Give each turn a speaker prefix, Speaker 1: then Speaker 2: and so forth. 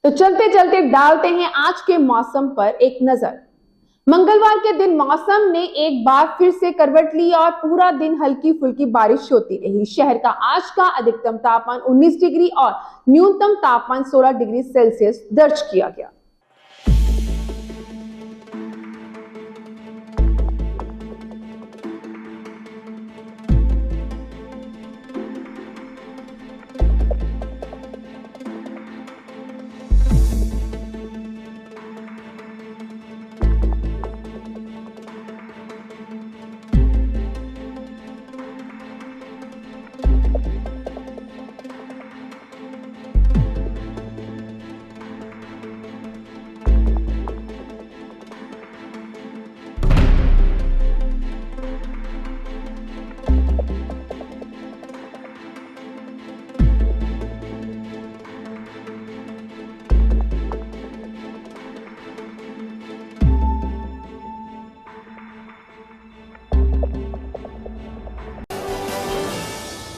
Speaker 1: तो चलते चलते डालते हैं आज के मौसम पर एक नजर। मंगलवार के दिन मौसम ने एक बार फिर से करवट ली और पूरा दिन हल्की फुल्की बारिश होती रही। शहर का आज का अधिकतम तापमान 19 डिग्री और न्यूनतम तापमान 16 डिग्री सेल्सियस दर्ज किया गया।